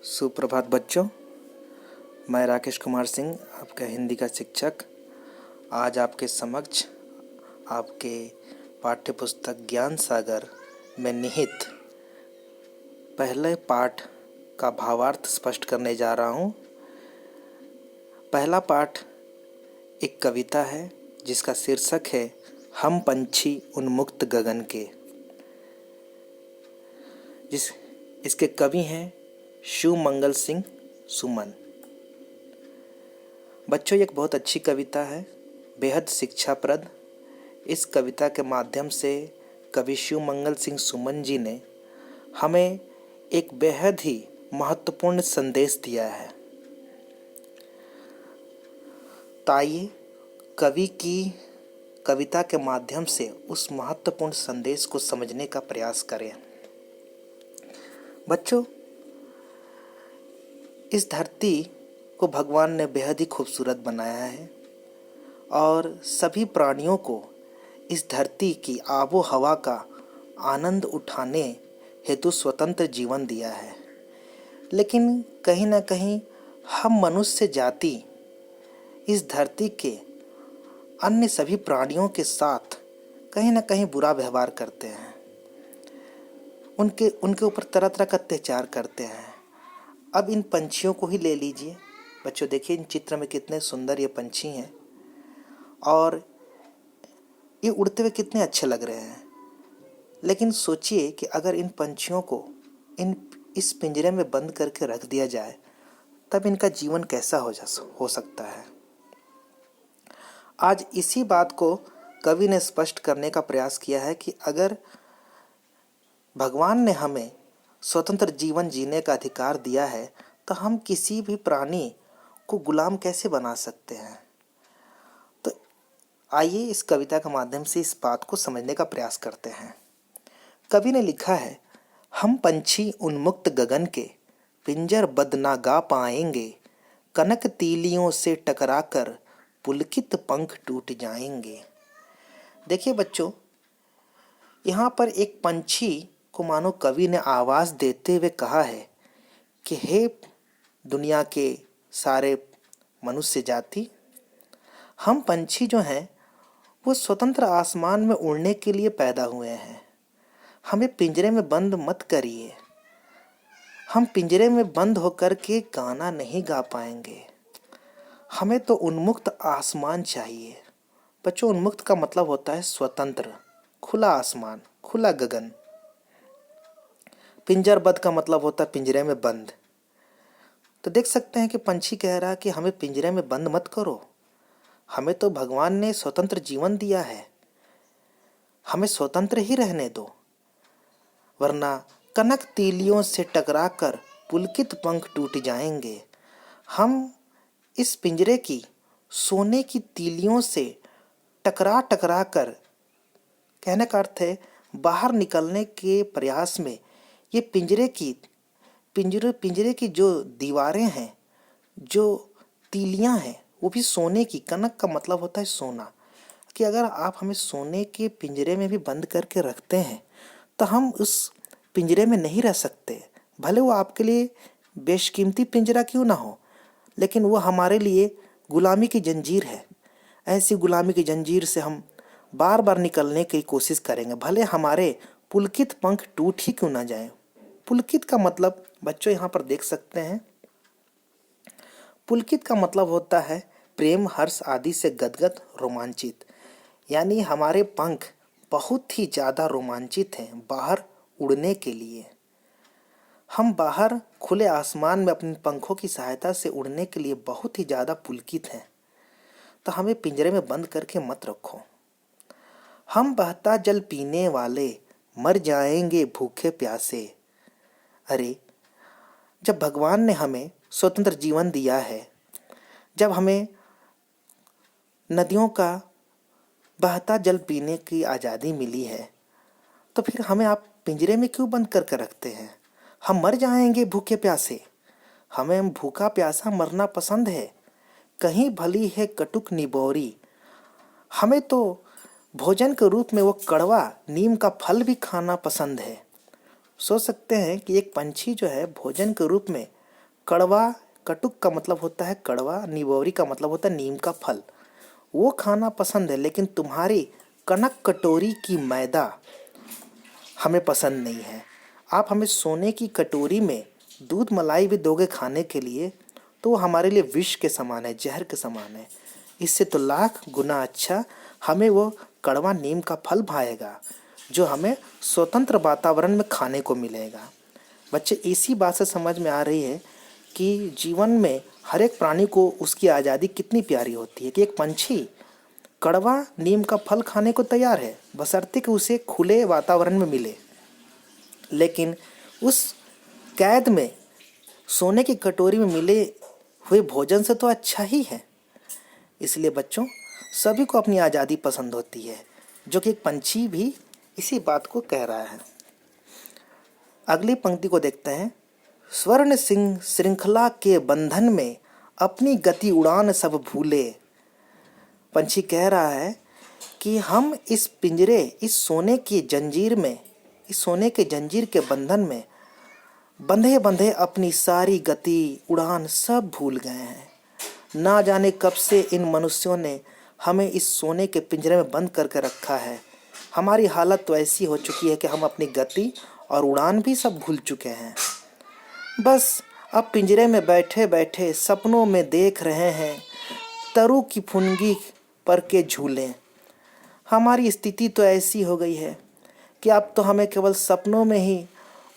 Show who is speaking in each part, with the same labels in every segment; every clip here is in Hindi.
Speaker 1: सुप्रभात बच्चों। मैं राकेश कुमार सिंह, आपका हिंदी का शिक्षक। आज आपके समक्ष आपके पाठ्य पुस्तक ज्ञान सागर में निहित पहले पाठ का भावार्थ स्पष्ट करने जा रहा हूँ। पहला पाठ एक कविता है जिसका शीर्षक है हम पंछी उन्मुक्त गगन के। इसके कवि हैं शिव मंगल सिंह सुमन। बच्चों, ये एक बहुत अच्छी कविता है, बेहद शिक्षाप्रद। इस कविता के माध्यम से कवि शिव मंगल सिंह सुमन जी ने हमें एक बेहद ही महत्वपूर्ण संदेश दिया है। तो आइए कवि की कविता के माध्यम से उस महत्वपूर्ण संदेश को समझने का प्रयास करें। बच्चों, इस धरती को भगवान ने बेहद ही खूबसूरत बनाया है और सभी प्राणियों को इस धरती की आबो हवा का आनंद उठाने हेतु स्वतंत्र जीवन दिया है। लेकिन कहीं ना कहीं हम मनुष्य जाति इस धरती के अन्य सभी प्राणियों के साथ कहीं ना कहीं बुरा व्यवहार करते हैं, उनके ऊपर तरह तरह का अत्याचार करते हैं। अब इन पंछियों को ही ले लीजिए। बच्चों देखिए, इन चित्र में कितने सुंदर ये पंछी हैं और ये उड़ते हुए कितने अच्छे लग रहे हैं। लेकिन सोचिए कि अगर इन पंछियों को इस पिंजरे में बंद करके रख दिया जाए तब इनका जीवन कैसा हो सकता है। आज इसी बात को कवि ने स्पष्ट करने का प्रयास किया है कि अगर भगवान ने हमें स्वतंत्र जीवन जीने का अधिकार दिया है तो हम किसी भी प्राणी को गुलाम कैसे बना सकते हैं। तो आइए इस कविता के माध्यम से इस बात को समझने का प्रयास करते हैं। कवि ने लिखा है, हम पंछी उन्मुक्त गगन के पिंजर बद ना गा पाएंगे, कनक तीलियों से टकराकर पुलकित पंख टूट जाएंगे। देखिए बच्चों, यहाँ पर एक पंछी को मानो कवि ने आवाज़ देते हुए कहा है कि हे दुनिया के सारे मनुष्य जाति, हम पंछी जो हैं वो स्वतंत्र आसमान में उड़ने के लिए पैदा हुए हैं। हमें पिंजरे में बंद मत करिए। हम पिंजरे में बंद होकर के गाना नहीं गा पाएंगे। हमें तो उन्मुक्त आसमान चाहिए। बच्चों, उन्मुक्त का मतलब होता है स्वतंत्र, खुला आसमान, खुला गगन। पिंजरबद्ध का मतलब होता है पिंजरे में बंद। तो देख सकते हैं कि पंछी कह रहा है कि हमें पिंजरे में बंद मत करो। हमें तो भगवान ने स्वतंत्र जीवन दिया है, हमें स्वतंत्र ही रहने दो, वरना कनक तीलियों से टकराकर पुलकित पंख टूट जाएंगे। हम इस पिंजरे की सोने की तीलियों से टकरा टकरा कर, कहने का अर्थ है बाहर निकलने के प्रयास में ये पिंजरे की जो दीवारें हैं, जो तीलियां हैं, वो भी सोने की। कनक का मतलब होता है सोना। कि अगर आप हमें सोने के पिंजरे में भी बंद करके रखते हैं तो हम उस पिंजरे में नहीं रह सकते। भले वो आपके लिए बेशकीमती पिंजरा क्यों ना हो, लेकिन वो हमारे लिए गुलामी की जंजीर है। ऐसी गुलामी की जंजीर से हम बार बार निकलने की कोशिश करेंगे, भले हमारे पुलकित पंख टूट ही क्यों ना जाए। पुलकित का मतलब बच्चों यहाँ पर देख सकते हैं, पुलकित का मतलब होता है प्रेम, हर्ष आदि से गदगद, रोमांचित। यानी हमारे पंख बहुत ही ज़्यादा रोमांचित हैं बाहर उड़ने के लिए। हम बाहर खुले आसमान में अपने पंखों की सहायता से उड़ने के लिए बहुत ही ज़्यादा पुलकित हैं। तो हमें पिंजरे में बंद करके मत रखो। हम बहता जल पीने वाले मर जाएंगे भूखे प्यासे। अरे, जब भगवान ने हमें स्वतंत्र जीवन दिया है, जब हमें नदियों का बहता जल पीने की आज़ादी मिली है, तो फिर हमें आप पिंजरे में क्यों बंद करके रखते हैं। हम मर जाएंगे भूखे प्यासे। हमें भूखा प्यासा मरना पसंद है, कहीं भली है कटुक निबोरी। हमें तो भोजन के रूप में वो कड़वा नीम का फल भी खाना पसंद है। सोच सकते हैं कि एक पंछी जो है भोजन के रूप में कड़वा, कटुक का मतलब होता है कड़वा, निवौरी का मतलब होता है नीम का फल, वो खाना पसंद है, लेकिन तुम्हारी कनक कटोरी की मैदा हमें पसंद नहीं है। आप हमें सोने की कटोरी में दूध मलाई भी दोगे खाने के लिए तो वो हमारे लिए विष के समान है, जहर के समान है। इससे तो लाख गुना अच्छा हमें वो कड़वा नीम का फल भाएगा जो हमें स्वतंत्र वातावरण में खाने को मिलेगा। बच्चे, इसी बात से समझ में आ रही है कि जीवन में हर एक प्राणी को उसकी आज़ादी कितनी प्यारी होती है, कि एक पंछी कड़वा नीम का फल खाने को तैयार है बशर्ते कि उसे खुले वातावरण में मिले, लेकिन उस कैद में सोने की कटोरी में मिले हुए भोजन से तो अच्छा ही है। इसलिए बच्चों, सभी को अपनी आज़ादी पसंद होती है, जो कि एक पंछी भी इसी बात को कह रहा है। अगली पंक्ति को देखते हैं। स्वर्ण सिंह श्रृंखला के बंधन में अपनी गति उड़ान सब भूले। पंछी कह रहा है कि हम इस पिंजरे, इस सोने की जंजीर में, इस सोने के जंजीर के बंधन में बंधे बंधे अपनी सारी गति उड़ान सब भूल गए हैं। ना जाने कब से इन मनुष्यों ने हमें इस सोने के पिंजरे में बंद करके रखा है। हमारी हालत तो ऐसी हो चुकी है कि हम अपनी गति और उड़ान भी सब भूल चुके हैं। बस अब पिंजरे में बैठे बैठे सपनों में देख रहे हैं तरु की फुनगी पर के झूले। हमारी स्थिति तो ऐसी हो गई है कि अब तो हमें केवल सपनों में ही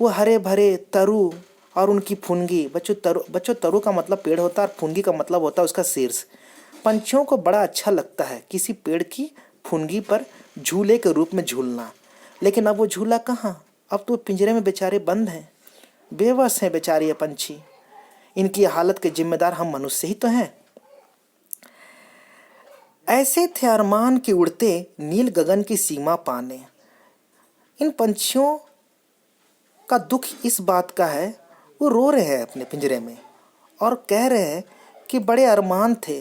Speaker 1: वो हरे भरे तरु और उनकी फुनगी, बच्चों तरु का मतलब पेड़ होता है और फुनगी का मतलब होता है उसका शीर्ष। पंछियों को बड़ा अच्छा लगता है किसी पेड़ की फुनगी पर झूले के रूप में झूलना, लेकिन अब वो झूला कहाँ, अब तो पिंजरे में बेचारे बंद हैं, बेबस हैं बेचारे ये पंछी। इनकी हालत के जिम्मेदार हम मनुष्य ही तो हैं। ऐसे थे अरमान के उड़ते नील गगन की सीमा पाने। इन पंछियों का दुख इस बात का है, वो रो रहे हैं अपने पिंजरे में और कह रहे हैं कि बड़े अरमान थे।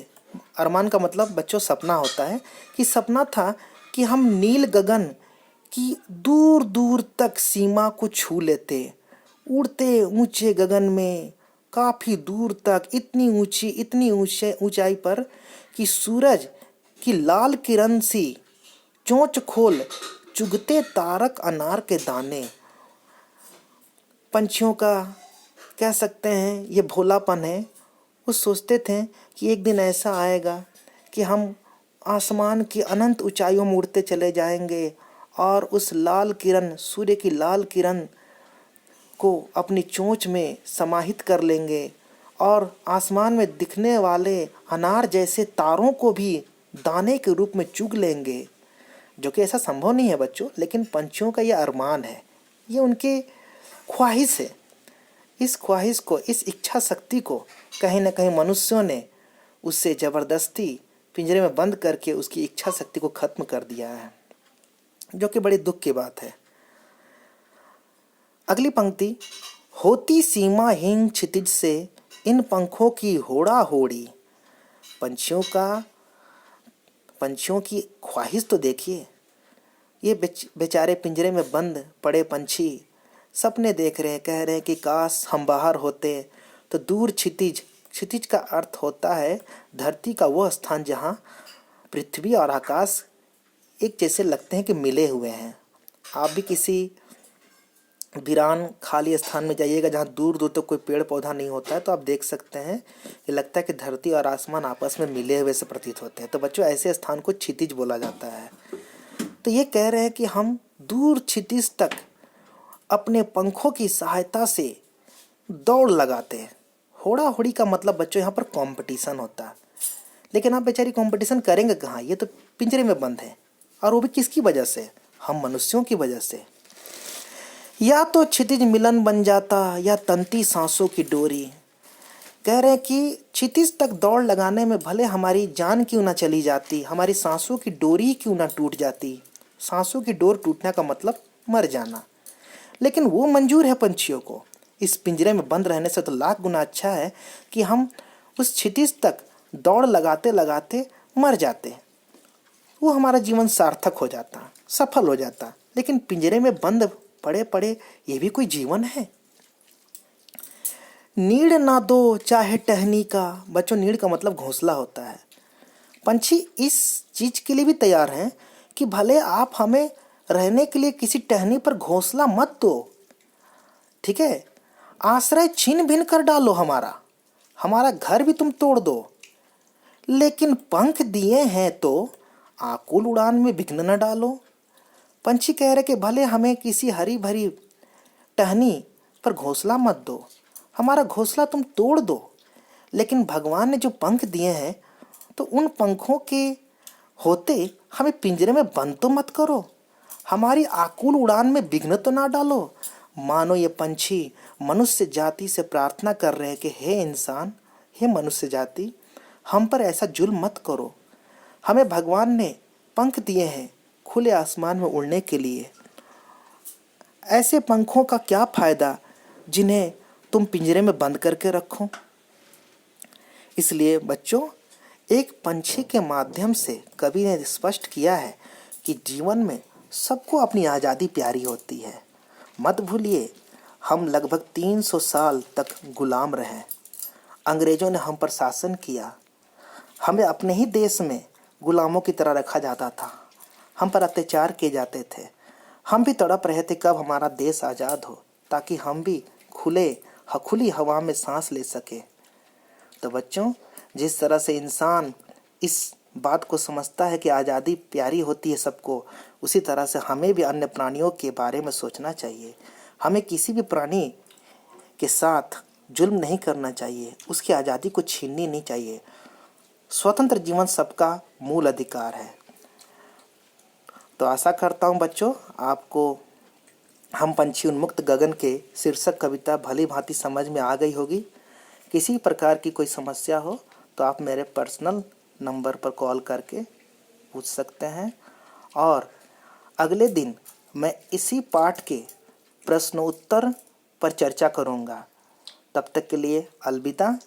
Speaker 1: अरमान का मतलब बच्चों सपना होता है, कि सपना था कि हम नील गगन की दूर दूर तक सीमा को छू लेते, उड़ते ऊंचे गगन में काफ़ी दूर तक, इतनी ऊंचाई पर कि सूरज की लाल किरण सी चोंच खोल चुगते तारक अनार के दाने। पंछियों का कह सकते हैं ये भोलापन है। वो सोचते थे कि एक दिन ऐसा आएगा कि हम आसमान की अनंत ऊंचाइयों में उड़ते चले जाएंगे और उस लाल किरण, सूर्य की लाल किरण को अपनी चोंच में समाहित कर लेंगे और आसमान में दिखने वाले अनार जैसे तारों को भी दाने के रूप में चुग लेंगे, जो कि ऐसा संभव नहीं है बच्चों, लेकिन पंछियों का ये अरमान है, ये उनकी ख्वाहिश है। इस ख्वाहिश को, इस इच्छा शक्ति को कहीं ना कहीं मनुष्यों ने उससे ज़बरदस्ती पिंजरे में बंद करके उसकी इच्छा शक्ति को ख़त्म कर दिया है, जो कि बड़ी दुख की बात है। अगली पंक्ति। होती सीमाहीन क्षितिज से इन पंखों की होड़ा होड़ी। पंछियों की ख्वाहिश तो देखिए। ये बेचारे पिंजरे में बंद पड़े पंछी सपने देख रहे हैं, कह रहे हैं कि काश हम बाहर होते तो दूर क्षितिज, क्षितिज का अर्थ होता है धरती का वह स्थान जहाँ पृथ्वी और आकाश एक जैसे लगते हैं कि मिले हुए हैं। आप भी किसी वीरान खाली स्थान में जाइएगा जहाँ दूर दूर तक तो कोई पेड़ पौधा नहीं होता है, तो आप देख सकते हैं कि लगता है कि धरती और आसमान आपस में मिले हुए से प्रतीत होते हैं। तो बच्चों, ऐसे स्थान को क्षितिज बोला जाता है। तो ये कह रहे हैं कि हम दूर क्षितिज तक अपने पंखों की सहायता से दौड़ लगाते हैं। होड़ा होड़ी का मतलब बच्चों यहाँ पर कंपटीशन होता है, लेकिन आप बेचारी कंपटीशन करेंगे कहाँ, ये तो पिंजरे में बंद है, और वो भी किसकी वजह से, हम मनुष्यों की वजह से। या तो क्षितिज मिलन बन जाता या तंती सांसों की डोरी। कह रहे हैं कि क्षितिज तक दौड़ लगाने में भले हमारी जान क्यों ना चली जाती, हमारी सांसों की डोरी क्यों ना टूट जाती। सांसों की डोर टूटने का मतलब मर जाना, लेकिन वो मंजूर है पंछियों को। इस पिंजरे में बंद रहने से तो लाख गुना अच्छा है कि हम उस क्षितिज तक दौड़ लगाते लगाते मर जाते, वो हमारा जीवन सार्थक हो जाता, सफल हो जाता। लेकिन पिंजरे में बंद पड़े पड़े ये भी कोई जीवन है। नीड़ ना दो चाहे टहनी का। बच्चों, नीड़ का मतलब घोंसला होता है। पंछी इस चीज के लिए भी तैयार हैं कि भले आप हमें रहने के लिए किसी टहनी पर घोंसला मत दो, ठीक है, आश्रय छीन भिन कर डालो, हमारा हमारा घर भी तुम तोड़ दो, लेकिन पंख दिए हैं तो आकुल उड़ान में विघ्न न डालो। पंछी कह रहे कि भले हमें किसी हरी भरी टहनी पर घोंसला मत दो, हमारा घोंसला तुम तोड़ दो, लेकिन भगवान ने जो पंख दिए हैं तो उन पंखों के होते हमें पिंजरे में बंद तो मत करो, हमारी आकुल उड़ान में विघ्न तो ना डालो। मानो ये पंछी मनुष्य जाति से प्रार्थना कर रहे हैं कि हे इंसान, हे मनुष्य जाति, हम पर ऐसा जुल्म मत करो। हमें भगवान ने पंख दिए हैं खुले आसमान में उड़ने के लिए। ऐसे पंखों का क्या फायदा जिन्हें तुम पिंजरे में बंद करके रखो। इसलिए बच्चों, एक पंछी के माध्यम से कवि ने स्पष्ट किया है कि जीवन में सबको अपनी आज़ादी प्यारी होती है। मत भूलिए, हम लगभग 300 साल तक गुलाम रहे। अंग्रेजों ने हम पर शासन किया, हमें अपने ही देश में गुलामों की तरह रखा जाता था, हम पर अत्याचार किए जाते थे। हम भी तड़प रहे थे कब हमारा देश आज़ाद हो, ताकि हम भी खुली हवा में सांस ले सके। तो बच्चों, जिस तरह से इंसान इस बात को समझता है कि आज़ादी प्यारी होती है सबको, उसी तरह से हमें भी अन्य प्राणियों के बारे में सोचना चाहिए। हमें किसी भी प्राणी के साथ जुल्म नहीं करना चाहिए, उसकी आज़ादी को छीननी नहीं चाहिए। स्वतंत्र जीवन सबका मूल अधिकार है। तो आशा करता हूँ बच्चों, आपको हम पंछी उन्मुक्त गगन के शीर्षक कविता भली भांति समझ में आ गई होगी। किसी प्रकार की कोई समस्या हो तो आप मेरे पर्सनल नंबर पर कॉल करके पूछ सकते हैं, और अगले दिन मैं इसी पाठ के प्रश्नोत्तर पर चर्चा करूंगा। तब तक के लिए अलविदा।